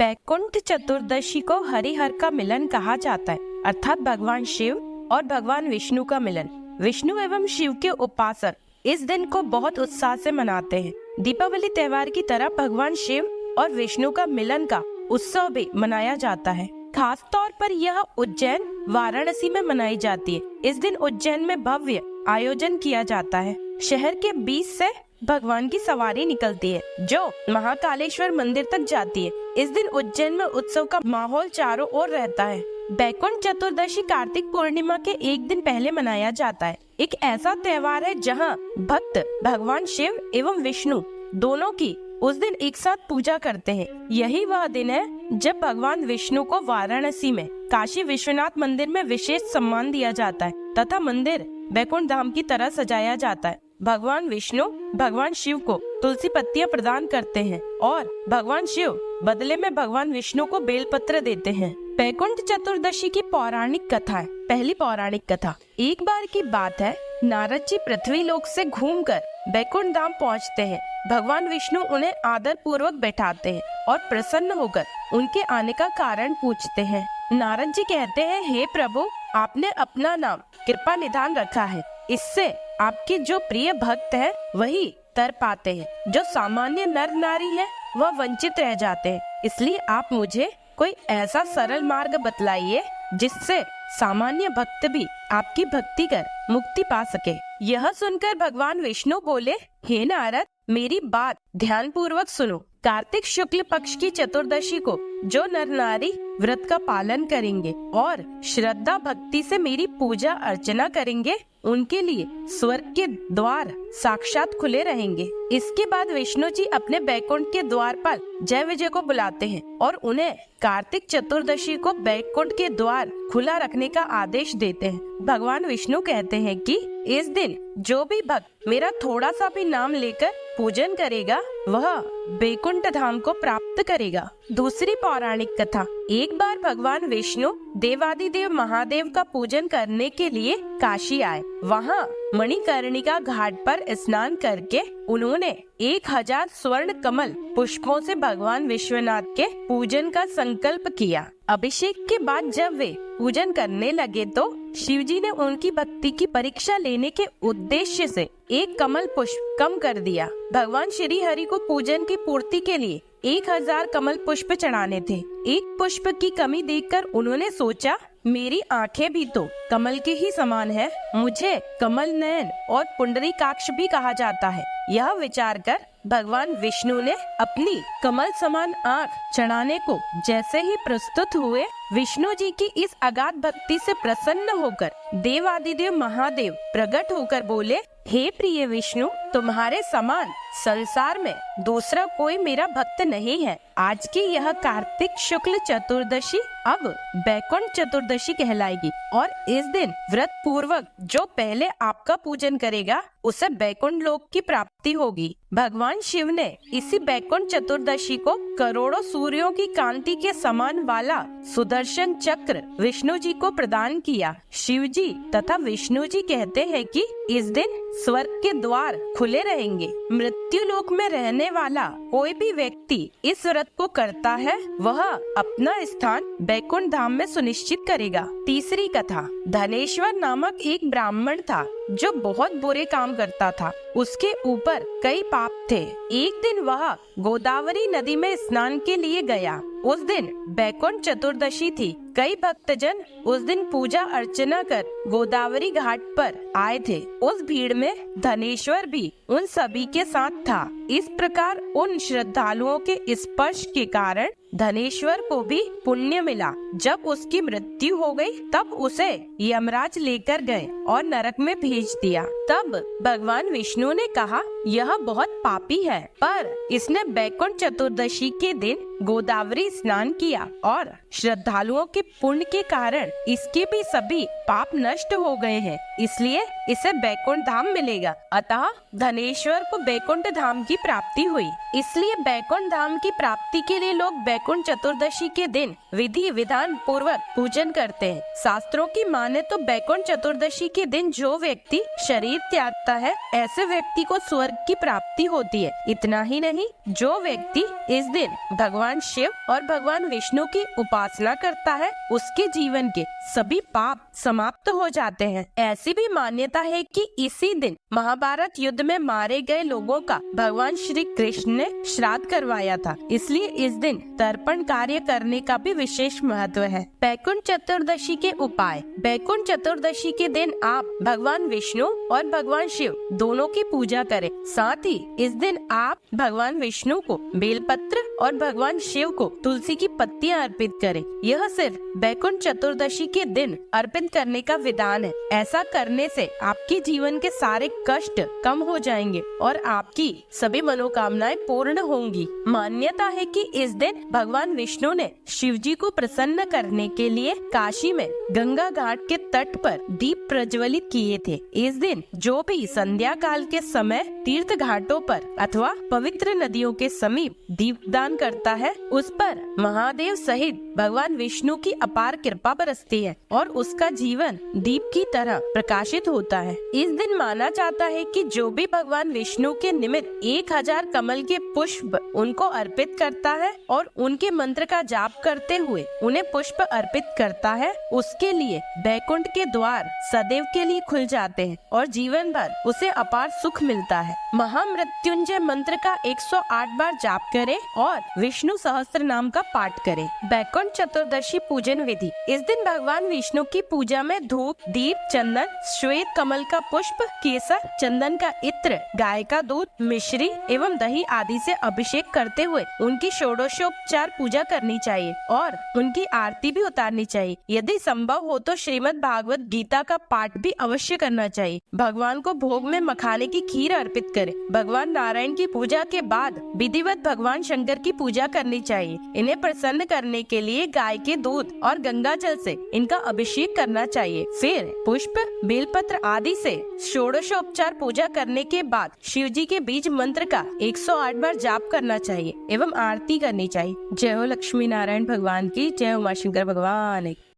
बैकुंठ चतुर्दशी को हरिहर का मिलन कहा जाता है, अर्थात भगवान शिव और भगवान विष्णु का मिलन। विष्णु एवं शिव के उपासक इस दिन को बहुत उत्साह से मनाते हैं। दीपावली त्योहार की तरह भगवान शिव और विष्णु का मिलन का उत्सव भी मनाया जाता है। खास तौर पर यह उज्जैन, वाराणसी में मनाई जाती है। इस दिन उज्जैन में भव्य आयोजन किया जाता है। शहर के बीच से भगवान की सवारी निकलती है जो महाकालेश्वर मंदिर तक जाती है। इस दिन उज्जैन में उत्सव का माहौल चारों ओर रहता है। बैकुंठ चतुर्दशी कार्तिक पूर्णिमा के एक दिन पहले मनाया जाता है। एक ऐसा त्योहार है जहां भक्त भगवान शिव एवं विष्णु दोनों की उस दिन एक साथ पूजा करते हैं। यही वह दिन है जब भगवान विष्णु को वाराणसी में काशी विश्वनाथ मंदिर में विशेष सम्मान दिया जाता है तथा मंदिर बैकुंठ धाम की तरह सजाया जाता है। भगवान विष्णु भगवान शिव को तुलसी पत्तियां प्रदान करते हैं और भगवान शिव बदले में भगवान विष्णु को बेलपत्र देते हैं। बैकुंठ चतुर्दशी की पौराणिक कथा है। पहली पौराणिक कथा, एक बार की बात है, नारद जी पृथ्वी लोक से घूमकर बैकुंठ धाम पहुँचते हैं। भगवान विष्णु उन्हें आदर पूर्वक बैठाते हैं और प्रसन्न होकर उनके आने का कारण पूछते हैं। नारद जी कहते हैं, हे प्रभु, आपने अपना नाम कृपा निधान रखा है। इससे आपके जो प्रिय भक्त हैं वही तर पाते हैं। जो सामान्य नर नारी है वह वंचित रह जाते हैं। इसलिए आप मुझे कोई ऐसा सरल मार्ग बतलाइए जिससे सामान्य भक्त भी आपकी भक्ति कर मुक्ति पा सके। यह सुनकर भगवान विष्णु बोले, हे नारद, मेरी बात ध्यान पूर्वक सुनो। कार्तिक शुक्ल पक्ष की चतुर्दशी को जो नर नारी व्रत का पालन करेंगे और श्रद्धा भक्ति से मेरी पूजा अर्चना करेंगे, उनके लिए स्वर्ग के द्वार साक्षात खुले रहेंगे। इसके बाद विष्णु जी अपने बैकुंठ के द्वारपाल जय विजय को बुलाते हैं और उन्हें कार्तिक चतुर्दशी को बैकुंठ के द्वार खुला रखने का आदेश देते हैं। भगवान विष्णु कहते हैं कि इस दिन जो भी भक्त मेरा थोड़ा सा भी नाम लेकर पूजन करेगा वह बैकुंठ धाम को प्राप्त करेगा। दूसरी पौराणिक कथा, एक बार भगवान विष्णु देवादिदेव महादेव का पूजन करने के लिए काशी आए। वहाँ मणिकर्णिका घाट पर स्नान करके उन्होंने 1000 स्वर्ण कमल पुष्पों से भगवान विश्वनाथ के पूजन का संकल्प किया। अभिषेक के बाद जब वे पूजन करने लगे तो शिव जी ने उनकी भक्ति की परीक्षा लेने के उद्देश्य से एक कमल पुष्प कम कर दिया। भगवान श्री हरि को पूजन की पूर्ति के लिए 1000 कमल पुष्प चढ़ाने थे। एक पुष्प की कमी देखकर उन्होंने सोचा, मेरी आंखें भी तो कमल के ही समान है, मुझे कमल नयन और पुंडरीकाक्ष भी कहा जाता है। यह विचार कर भगवान विष्णु ने अपनी कमल समान आंख चढ़ाने को जैसे ही प्रस्तुत हुए, विष्णु जी की इस अगाध भक्ति से प्रसन्न होकर देवादिदेव महादेव प्रकट होकर बोले, हे प्रिय विष्णु, तुम्हारे समान संसार में दूसरा कोई मेरा भक्त नहीं है। आज की यह कार्तिक शुक्ल चतुर्दशी अब बैकुंठ चतुर्दशी कहलाएगी और इस दिन व्रत पूर्वक जो पहले आपका पूजन करेगा उसे बैकुंठ लोक की प्राप्ति होगी। भगवान शिव ने इसी बैकुंठ चतुर्दशी को करोड़ों सूर्यों की कांति के समान वाला सुदर्शन चक्र विष्णु जी को प्रदान किया। शिव जी तथा विष्णु जी कहते हैं कि इस दिन स्वर्ग के द्वार खुले रहेंगे। मृत्यु लोक में रहने वाला कोई भी व्यक्ति इस व्रत को करता है वह अपना स्थान बैकुंठ धाम में सुनिश्चित करेगा। तीसरी कथा, धनेश्वर नामक एक ब्राह्मण था जो बहुत बुरे काम करता था। उसके ऊपर कई पाप थे। एक दिन वह गोदावरी नदी में स्नान के लिए गया। उस दिन बैकुंठ चतुर्दशी थी। कई भक्तजन उस दिन पूजा अर्चना कर गोदावरी घाट पर आए थे। उस भीड़ में धनेश्वर भी उन सभी के साथ था। इस प्रकार उन श्रद्धालुओं के स्पर्श के कारण धनेश्वर को भी पुण्य मिला। जब उसकी मृत्यु हो गई तब उसे यमराज लेकर गए और नरक में भेज दिया। तब भगवान विष्णु ने कहा, यह बहुत पापी है, पर इसने बैकुंठ चतुर्दशी के दिन गोदावरी स्नान किया और श्रद्धालुओं के पुण्य के कारण इसके भी सभी पाप नष्ट हो गए हैं, इसलिए इसे बैकुंठ धाम मिलेगा। अतः धनेश्वर को बैकुंठ धाम की प्राप्ति हुई। इसलिए बैकुंठ धाम की प्राप्ति के लिए लोग बैकुंठ चतुर्दशी के दिन विधि विधान पूर्वक पूजन करते हैं। शास्त्रों की माने तो बैकुंठ चतुर्दशी के दिन जो व्यक्ति शरीर त्यागता है, ऐसे व्यक्ति को स्वर्ग की प्राप्ति होती है। इतना ही नहीं, जो व्यक्ति इस दिन भगवान शिव और भगवान विष्णु की उपासना करता है, उसके जीवन के सभी पाप समाप्त हो जाते हैं। ऐसी भी मान्यता है कि इसी दिन महाभारत युद्ध में मारे गए लोगों का भगवान श्री कृष्ण ने श्राद्ध करवाया था, इसलिए इस दिन तर्पण कार्य करने का भी विशेष महत्व है। बैकुंठ चतुर्दशी के उपाय। बैकुंठ चतुर्दशी के दिन आप भगवान विष्णु और भगवान शिव दोनों की पूजा करें। साथ ही इस दिन आप भगवान विष्णु को बेलपत्र और भगवान शिव को तुलसी की पत्तियां अर्पित करें। यह सिर्फ बैकुंठ चतुर्दशी के दिन अर्पित करने का विधान है। ऐसा करने से आपके जीवन के सारे कष्ट कम हो जाएंगे और आपकी सभी मनोकामनाएं पूर्ण होंगी। मान्यता है कि इस दिन भगवान विष्णु ने शिव जी को प्रसन्न करने के लिए काशी में गंगा घाट के तट पर दीप प्रज्वलित किए थे। इस दिन जो भी संध्या काल के समय तीर्थ घाटों पर अथवा पवित्र नदियों के समीप दीपदान करता है, उस पर महादेव सहित भगवान विष्णु की अपार कृपा बरसती है और उसका जीवन दीप की तरह प्रकाशित होता है। इस दिन माना जाता है कि जो भी भगवान विष्णु के निमित्त 1000 कमल के पुष्प उनको अर्पित करता है और उनके मंत्र का जाप करते हुए उन्हें पुष्प अर्पित करता है, उसके लिए बैकुंठ के द्वार सदैव के लिए खुल जाते हैं और जीवन भर उसे अपार सुख मिलता है। महामृत्युंजय मंत्र का 108 बार जाप करें और विष्णु सहस्त्र नाम का पाठ करें। बैकुंठ चतुर्दशी पूजन विधि। इस दिन भगवान विष्णु की पूजा में धूप, दीप, चंदन, श्वेत कमल का पुष्प, केसर, चंदन का इत्र, गाय का दूध, मिश्री एवं दही आदि से अभिषेक करते हुए उनकी षोडशोपचार पूजा करनी चाहिए और उनकी आरती भी उतारनी चाहिए। यदि संभव हो तो श्रीमद् भागवत गीता का पाठ भी अवश्य करना चाहिए। भगवान को भोग में मखाने की खीर अर्पित करें। भगवान नारायण की पूजा के बाद विधिवत भगवान शंकर की पूजा करनी चाहिए। इन्हें प्रसन्न करने के लिए गाय के दूध और गंगा जल से इनका अभिषेक करना चाहिए। फिर पुष्प, बेलपत्र आदि से षोडशोपचार पूजा करने के बाद शिव जी के बीज मंत्र का 108 बार जाप करना चाहिए एवं आरती करनी चाहिए। जय हो लक्ष्मी नारायण भगवान की, जय हो उमा शंकर भगवान की।